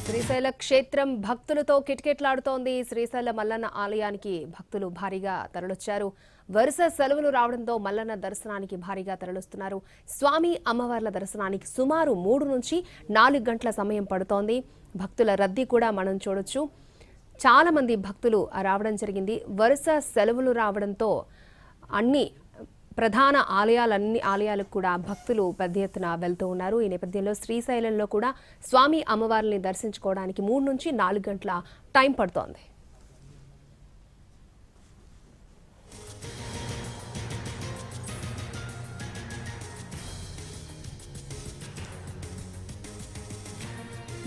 శ్రీశైల క్షేత్రం భక్తులతో కిటకిటలాడుతోంది. శ్రీశైల మల్లన్న ఆలయానికి భక్తులు భారీగా తరలొచ్చారు. వరుస సెలవులు రావడంతో మల్లన్న దర్శనానికి భారీగా తరలిస్తున్నారు. స్వామి అమ్మవార్ల దర్శనానికి సుమారు 3 నుంచి 4 గంటల సమయం పడుతోంది. భక్తుల రద్దీ కూడా మనం చూడొచ్చు. చాలా మంది భక్తులు రావడం జరిగింది. వరుస సెలవులు రావడంతో అన్ని ప్రధాన ఆలయాలకు కూడా భక్తులు పెద్ద ఎత్తున వెళ్తూ ఉన్నారు. ఈ నేపథ్యంలో శ్రీశైలంలో కూడా స్వామి అమ్మవారిని దర్శించుకోవడానికి 3 నుంచి 4 గంటల టైం పడుతోంది.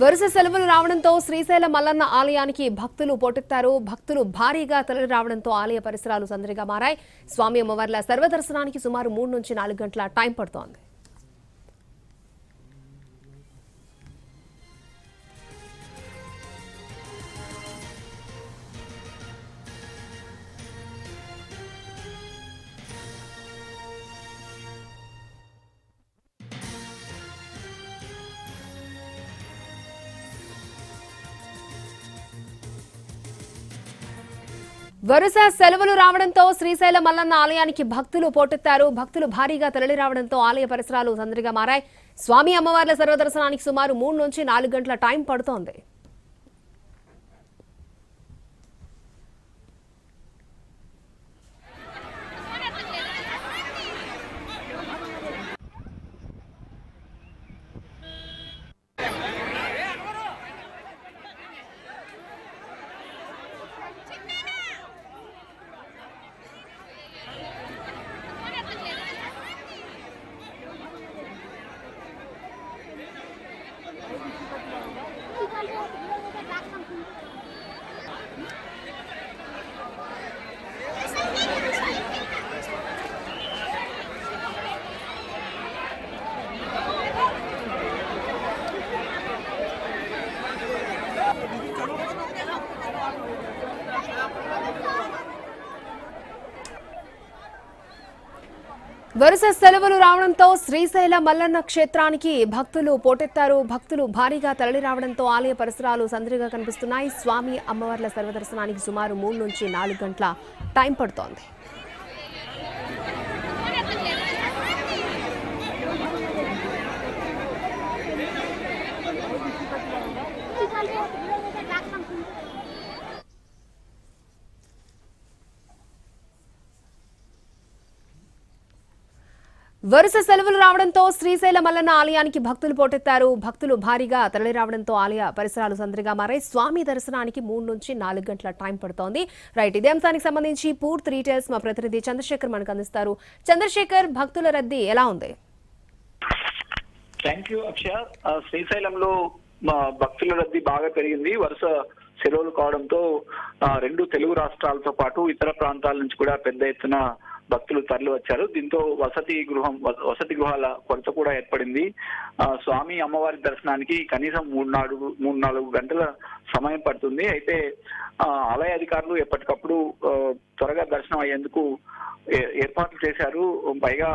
వరుస సెలవులు రావడంతో శ్రీశైల మల్లన్న ఆలయానికి భక్తులు పోటెత్తారు. భక్తులు భారీగా తరలి రావడంతో ఆలయ పరిసరాలు సందడిగా మారాయి. స్వామి అమ్మవార్ల సర్వదర్శనానికి సుమారు 3 నుంచి 4 గంటల టైం పడుతోంది. వరుస సెలవులు రావడంతో శ్రీశైల మల్లన్న ఆలయానికి భక్తులు పోటెత్తారు. భక్తులు భారీగా తరలి రావడంతో ఆలయ పరిసరాలు సందడిగా మారాయి. స్వామి అమ్మవార్ల సర్వదర్శనానికి సుమారు 3 నుంచి 4 గంటల టైం పడుతోంది. వరుస సెలవులు రావడంతో శ్రీశైల మల్లన్న క్షేత్రానికి భక్తులు పోటెత్తారు. భక్తులు భారీగా తరలి రావడంతో ఆలయ పరిసరాలు సందడిగా కనిపిస్తున్నాయి. స్వామి అమ్మవార్ల సర్వదర్శనానికి సుమారు 3 నుంచి 4 గంటల టైం పడుతోంది. వరుస సెలవులు రావడంతో శ్రీశైల మల్లన్న ఆలయానికి భక్తులు పోటెత్తారు. భక్తులు భారీగా తరలి రావడంతో ఆలయ పరిసరాలు సందడిగా మారాయి. స్వామి దర్శనానికి 3 నుంచి 4 గంటల టైం పడుతోంది. రైట్, ఇదే అంశానికి సంబంధించి పూర్తి డీటెయిల్స్ మా ప్రతినిధి చంద్రశేఖర్ మనకు అందిస్తారు. చంద్రశేఖర్, భక్తుల రద్దీ ఎలా ఉంది? థ్యాంక్ యూ అక్షయ. శ్రీశైలంలో భక్తుల రద్దీ బాగా పెరిగింది. వరుస సెలవులు కావడంతో 2 తెలుగు రాష్ట్రాలతో పాటు ఇతర ప్రాంతాల నుంచి కూడా పెద్ద ఎత్తున భక్తులు తరలి వచ్చారు. దీంతో వసతి గృహాల కొరత కూడా ఏర్పడింది. స్వామి అమ్మవారి దర్శనానికి కనీసం 3-4 గంటల సమయం పడుతుంది. అయితే ఆలయ అధికారులు ఎప్పటికప్పుడు త్వరగా దర్శనం అయ్యేందుకు ఏర్పాట్లు చేశారు. పైగా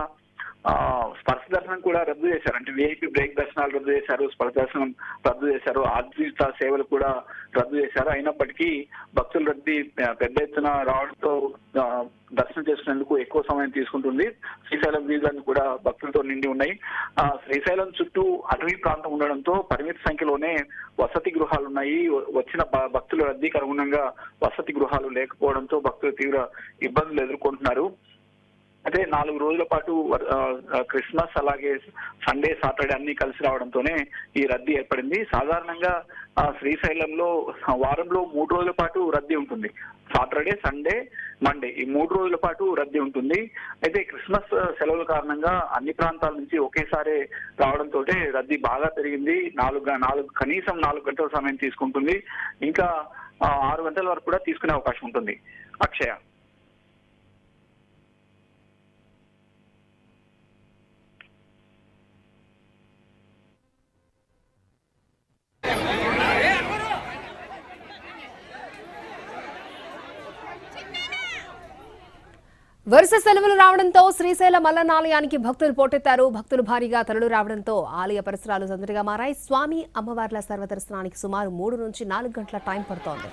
స్పర్శ దర్శనం కూడా రద్దు చేశారు. అంటే విఐపి బ్రేక్ దర్శనాలు రద్దు చేశారు, స్పర్శ దర్శనం రద్దు చేశారు, ఆర్జిత సేవలు కూడా రద్దు చేశారు. అయినప్పటికీ భక్తుల రద్దీ పెద్ద ఎత్తున రావడంతో దర్శనం చేసుకునేందుకు ఎక్కువ సమయం తీసుకుంటుంది. శ్రీశైలం వీధులన్నీ కూడా భక్తులతో నిండి ఉన్నాయి. శ్రీశైలం చుట్టూ అటవీ ప్రాంతం ఉండడంతో పరిమిత సంఖ్యలోనే వసతి గృహాలు ఉన్నాయి. వచ్చిన భక్తుల రద్దీకి అనుగుణంగా వసతి గృహాలు లేకపోవడంతో భక్తులు తీవ్ర ఇబ్బందులు ఎదుర్కొంటున్నారు. అయితే 4 రోజుల పాటు క్రిస్మస్ అలాగే సండే సాటర్డే అన్ని కలిసి రావడంతోనే ఈ రద్దీ ఏర్పడింది. సాధారణంగా శ్రీశైలంలో వారంలో 3 రోజుల పాటు రద్దీ ఉంటుంది. సాటర్డే, సండే, మండే ఈ 3 రోజుల పాటు రద్దీ ఉంటుంది. అయితే క్రిస్మస్ సెలవుల కారణంగా అన్ని ప్రాంతాల నుంచి ఒకేసారి రావడంతో రద్దీ బాగా పెరిగింది. కనీసం 4 గంటల సమయం తీసుకుంటుంది. ఇంకా 6 గంటల వరకు కూడా తీసుకునే అవకాశం ఉంటుంది. అక్షయ. వరుస సెలవులు రావడంతో శ్రీశైల మల్లన్న ఆలయానికి భక్తులు పోటెత్తారు. భక్తులు భారీగా తరలి రావడంతో ఆలయ పరిసరాలు సందడిగా మారాయి. స్వామి అమ్మవార్ల సర్వదర్శనానికి సుమారు 3 నుంచి 4 గంటల టైం పడుతోంది.